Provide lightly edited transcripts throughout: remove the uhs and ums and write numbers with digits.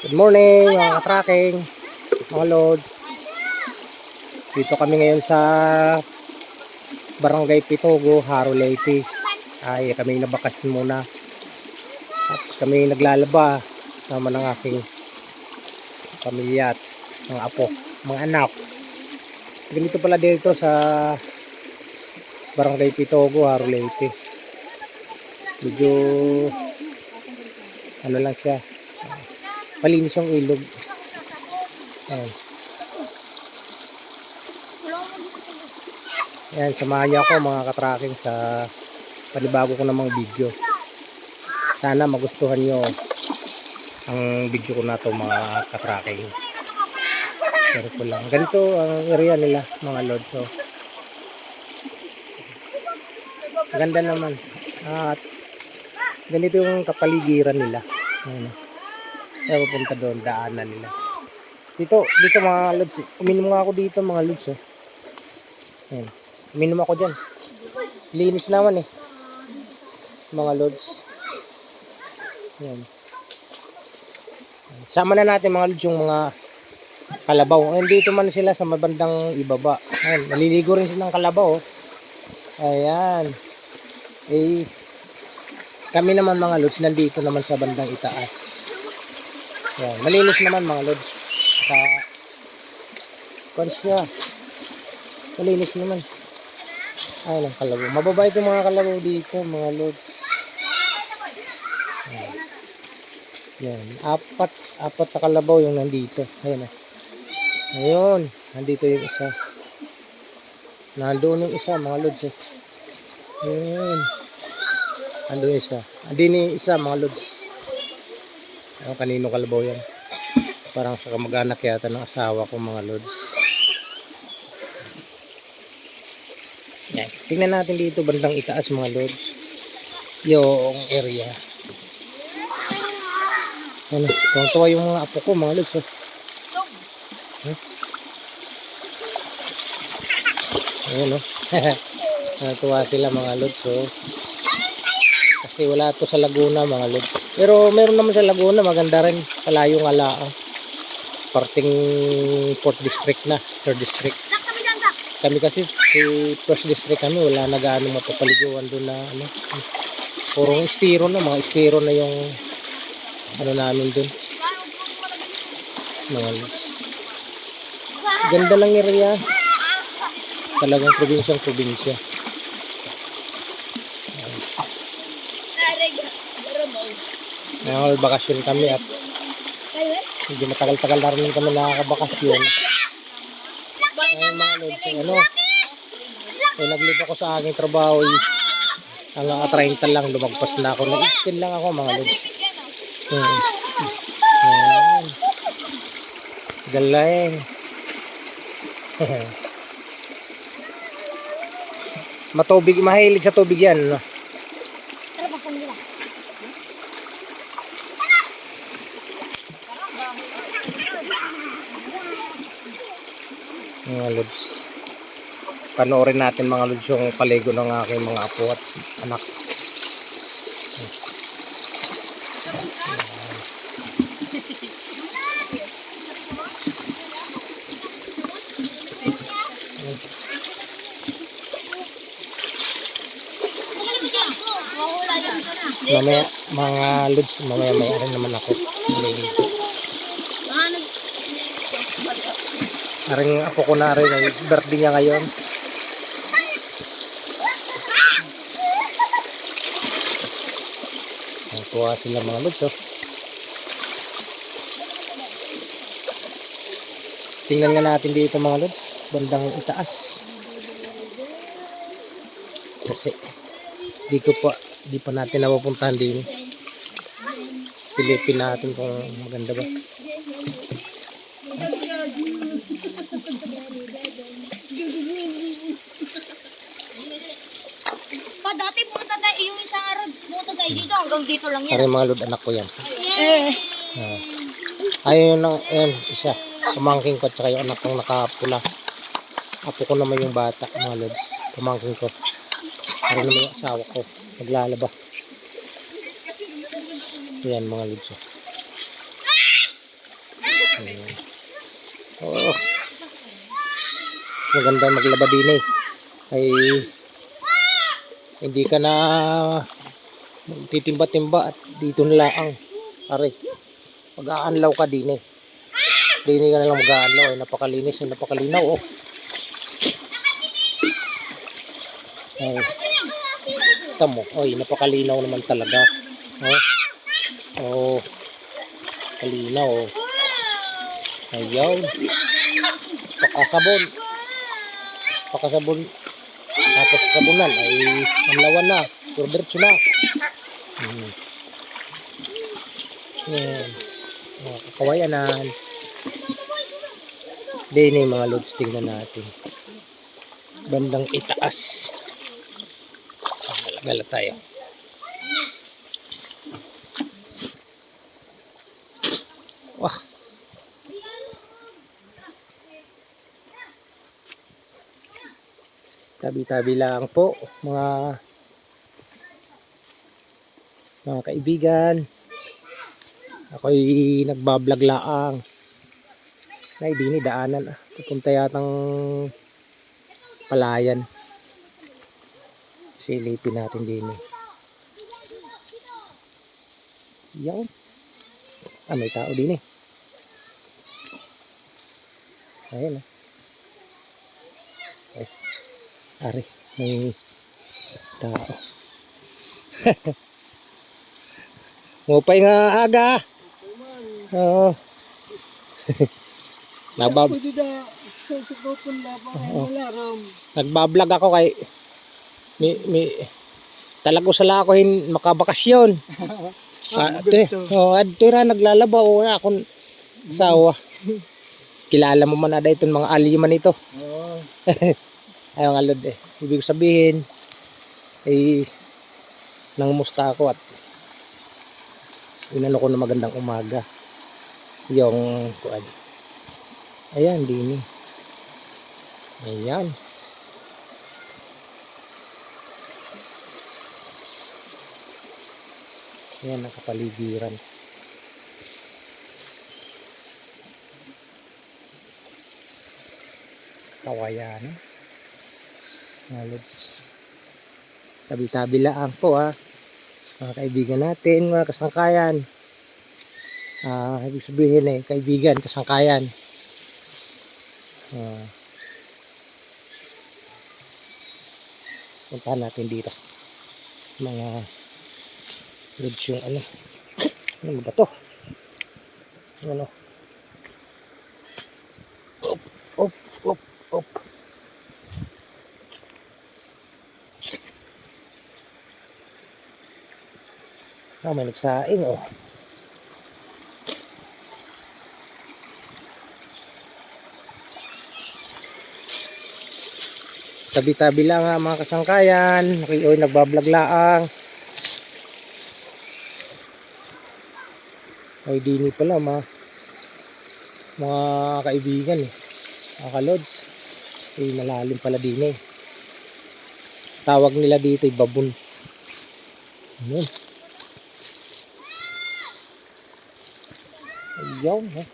Good morning mga ka-tracking, mga loads. Dito kami ngayon sa Barangay Pitogo, Haro Leyte. Ay kami nabakasyon muna. At kami naglalaba sama ng aking pamilya at mga apo, mga anak. Ganito pala dito sa Barangay Pitogo, Haro Leyte. Medyo ano lang siya, malinis yung ilog. Ayan. Ayan, samahan niyo ako mga ka-tracking sa panibago ko namang video. Sana magustuhan nyo ang video ko na to mga ka-tracking. Pero ko lang. Ganito ang area nila mga lord. So, ganda naman. At ganito yung kapaligiran nila. Ayan. Kaya pupunta doon, daanan nila. Dito mga lods. Uminom nga ako dito mga lods. Oh. Ayan. Uminom ako dyan. Linis naman eh. Mga lods. Ayan. Sama na natin mga lods yung mga kalabaw. Ayan, dito man sila sa mabandang ibaba. Ayan, naliligo rin silang kalabaw. Oh. Ayan. Eh, kami naman mga lods, nandito naman sa bandang itaas. Ayan, malinis naman mga lods. Siya. Malinis naman. Ayan ang kalabaw. Mababait yung mga kalabaw dito mga lods. Ayan. Ayan. Apat sa kalabaw yung nandito. Ayan. Ayun. Nandito yung isa. Nandoon yung isa mga lods. Ayan. Nandoon yung isa. Andin yung isa mga lods. Ayan, kanino kalabaw yan. Parang sa kamag-anak yata ng asawa ko mga lods. Yan. Tingnan natin dito bandang itaas mga lods. Yung area. Ano, tuwang-tuwa yung mga apo ko mga lods. Huh? Ayan o. Natuwa sila mga lods. Oh. Kasi wala to sa Laguna mga lods. Pero meron naman sa Laguna, maganda rin. Kalayong Alaa. Parting 4th district na, 3rd district. Kami kasi si 1st district kami, wala na gaano mapapaliguan doon na ano. Purong estero na, mga estero na yung ano namin doon. Mga ganda lang area. Talagang probinsya. Ngayon bakasyon kami at hindi matagal-tagal na rin kami nakakabakasyon. Ayun mga lods, ano, naglib ako sa aking trabaho. Hanggang 30 lang, lumagpas na ako. Nag-extend lang ako mga lods. Ayan. Galing. Matubig, mahilig sa tubig yan. No? Mga lods, panoorin natin mga lods yung paligo ng aking mga apo at anak. Mamaya mga lods, mamaya may arin naman ako maliligo. Aring apo ko na rin, ay birthday niya ngayon. Ang tuwa sila mga lods. Oh. Tingnan nga natin dito mga lods, bandang itaas. Kasi di pa natin napupuntahan din. Silipin natin kung maganda ba. Dati pumunta tayo yung isang araw, pumunta tayo dito hanggang dito lang yan. Pare mga lod, anak ko yan. Ayun na, ayan, isa. Pamangking ko at saka yung anak kong nakapula. Apo ko naman yung bata mga lods. Pamangking ko. Pare naman yung asawa ko. Naglalaba. Ayan mga lods. Ayan. Oo. Maganda maglaba din eh. Ay hindi ka na titimba-timba at dito na lang. Are, mag-aanlaw ka din eh. Dini ka na lang mag-aanlaw ay napakalinis, ay napakalinaw oh. Ay, tamo, ay napakalinaw naman talaga. Oh, kalinaw oh. Ayaw. Pakasabon. Pakasabon. Tapos sabunan ay anlawan na. Diretso na. Yan. Oh, kawayanan. Dini mga lods, tingnan natin. Bandang itaas. Gala tayo. Wah. Tabi-tabi lang po mga kaibigan. Ako'y nagbablog laang. Nay dini daanan. Pupunta yatang Palayan. Silipin natin dini. Yan. Ah, may tao din eh. Ayan. Ay, ari, may tao. Ngupay nga aga. Oo. Nagbablog ako kay talago sala ako makabakasyon. Adto ra naglalaba o akong asawa. Kilala mo man na itong mga aliman ito. Oo. Ayaw nga lod eh. Ibig sabihin ay nangumusta ako at inano ko na magandang umaga. Yung kuan. Ayan din eh. Ayan. Ayan ang kapaligiran. Kawayan. Mga lods. Tabi-tabi lang po mga kaibigan natin, mga kasangkayan. Ibig sabihin eh, kaibigan, kasangkayan. Puntahan natin dito. Mga lods yung ano ba to? Ano? Op. May nagsaing oh. Tabi-tabi lang mga kasangkayan. Oy, nagbablog laang. Ay dini pala mga kaibigan eh. Mga kalods. Ay malalim pala dini. Tawag nila dito ay babon. Ayan. Ayaw ha.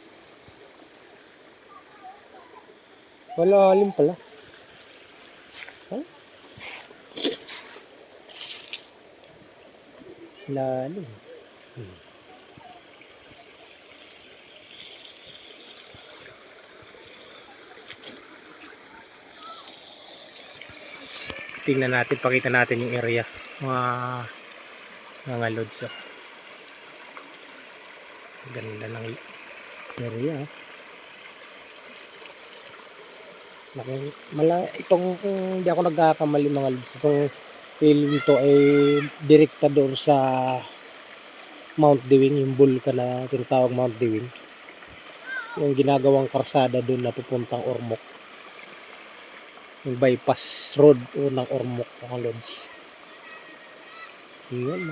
Malalim pala. Lalim. Tingnan natin, pakita natin yung area. Mga lods. Ganda ng area. Itong hindi ako nagkakamali mga lods. Itong film to ay direktador sa Mount Dewing, yung bulkan na tinatawag Mount Dewing. Yung ginagawang karsada doon na pupuntang Ormoc. Yung bypass road o ng Ormoc mga lods. Yan.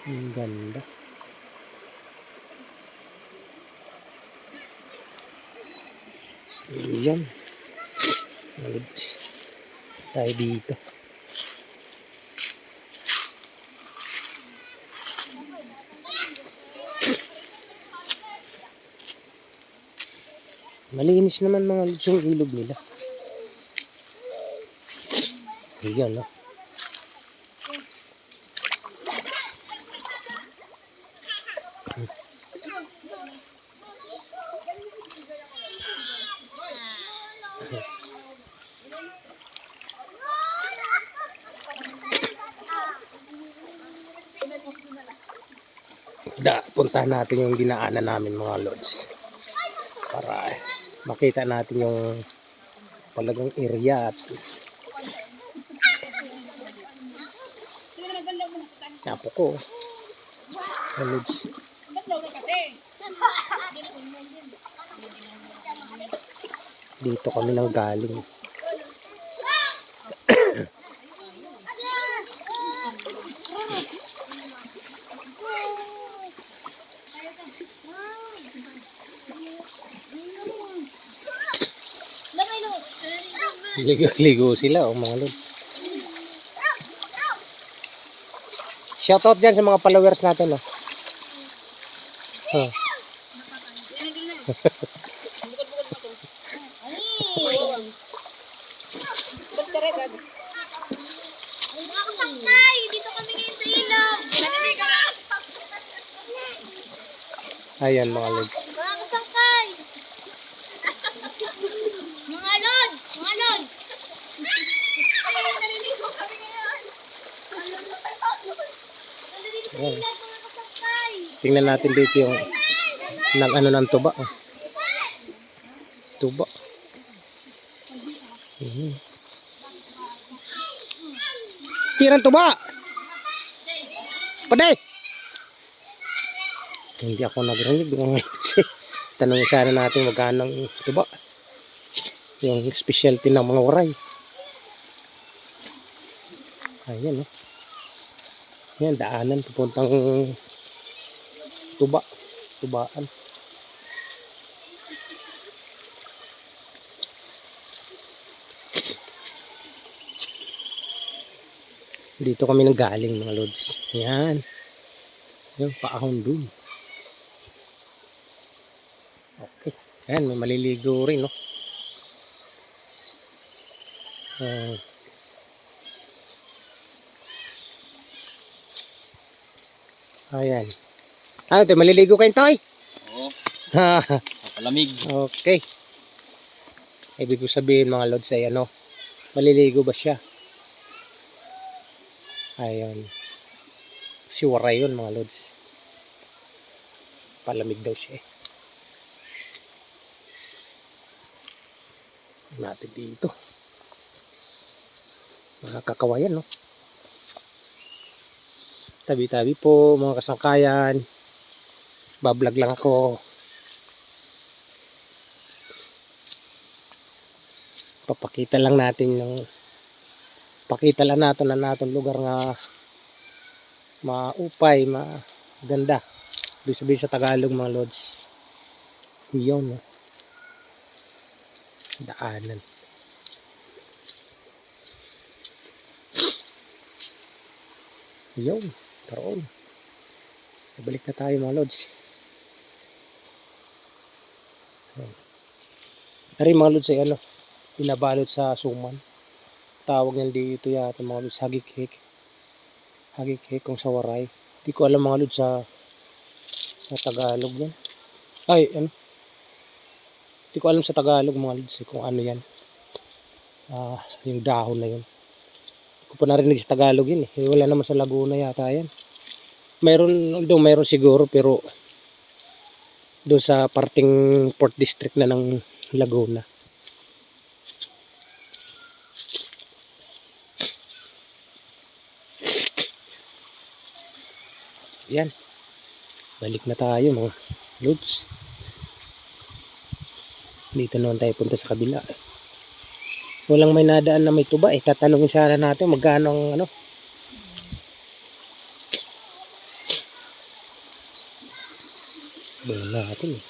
Ang ganda. Yan. Tayo dito. Malinis naman mga lods yung ilog nila. Ayan, no? Puntahan natin yung dinaanan namin mga lods. Para makita natin yung talagang area at napo ko. Mga lods. Dito kami nang galing. Ligo sila oh, mga lods. Shoutout dyan sa mga followers natin oh. Dito kami ngayon sa ilog. Ayan mga lods. Mga kasangkay. Mga lods. Mga lods. Naliligo kami ngayon. Naliligo kami lahat mga kasangkay. Tingnan natin dito yung ng tuba oh. Tuba. Tirang tuba. Paday. Hindi ako nagrinig ng tanong sana natin magkano ang tuba. Yung specialty ng mga waray. Ayan oh. Yan daanan papuntang tuba. Tubaan. Dito kami nang galing mga lods. Yan. Yung paahon dun. Okay. Ayan, may maliligo rin, no? Ayan. Ano ito, maliligo kayo, Toy? Oo. Palamig. Okay. Ibig ko sabihin mga lods ay ano, maliligo ba siya? Ayan. Si waray yun mga lods. Palamig daw siya eh. Natin dito. Mga kakawayan no. Tabi-tabi po mga kasangkayan. Bablog lang ako. Papakita lang natin yung pakita lang natin na natin lugar nga maupay, maganda. Doon sabihin sa Tagalog mga lods. Yun. Daanan. Yun. Taroon. Balik na tayo mga lods. Dari mga lods ay ano, pinabalot sa suman. Tawag niyan dito yata mga lods, hagik-hik. Hagik-hik kung sa waray. Hindi ko alam mga lods sa Tagalog yan. Ay, ano? Hindi ko alam sa Tagalog mga lods kung ano yan. Yung dahon na yun. Hindi ko pa narinig sa Tagalog yun eh. Wala naman sa Laguna yata yan. Meron siguro pero doon sa parting Port District na ng Laguna. Yan. Balik na tayo mga lods. Dito naman tayo punta sa kabila. Walang may nadaan na may tuba eh. Tatanungin sana natin magkano ang ano. Bayan natin eh.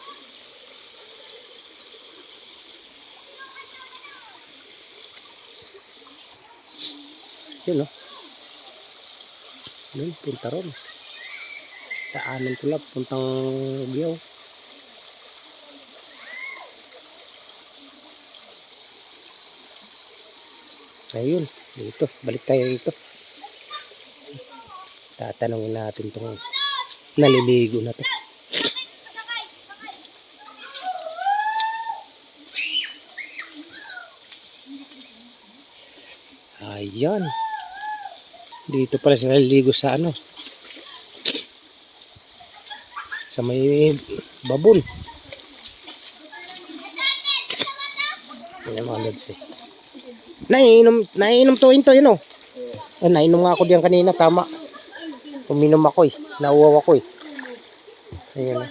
Yun o. Yun, punta ron. Daanan ko lang, puntang Ugyao. Ayun, dito. Balik tayo dito. Tatanungin natin tong naliligo na to. Ayan. Dito pala sila naliligo sa ano. Sa may babon. Ayan mga lods eh. Naiinom to ito yun oh. Nainom nga ako diyan kanina, tama. Uminom ako eh. Nauwaw ako eh. Ayan.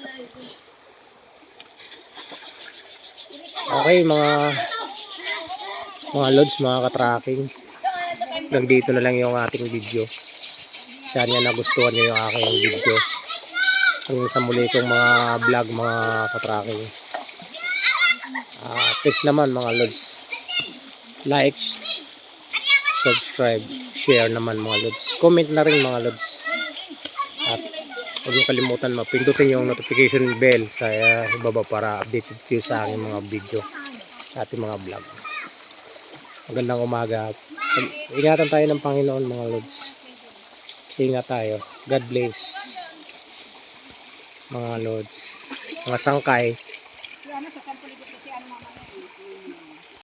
Okay mga lods, mga ka-tracking. Hanggang dito na lang yung ating video. Sana nagustuhan nyo yung aking video. Hanggang sa muli kong mga vlog, mga ka-tracking. Please naman mga lods. Like, subscribe, share naman mga lods. Comment na rin mga lods. At huwag niyo kalimutan pindutin yung notification bell sa baba para updated kayo sa aking mga video, sa ating mga vlog. Magandang umaga. Ingatan tayo ng Panginoon mga lods. Ingat tayo. God bless mga lods. Mga sangkay.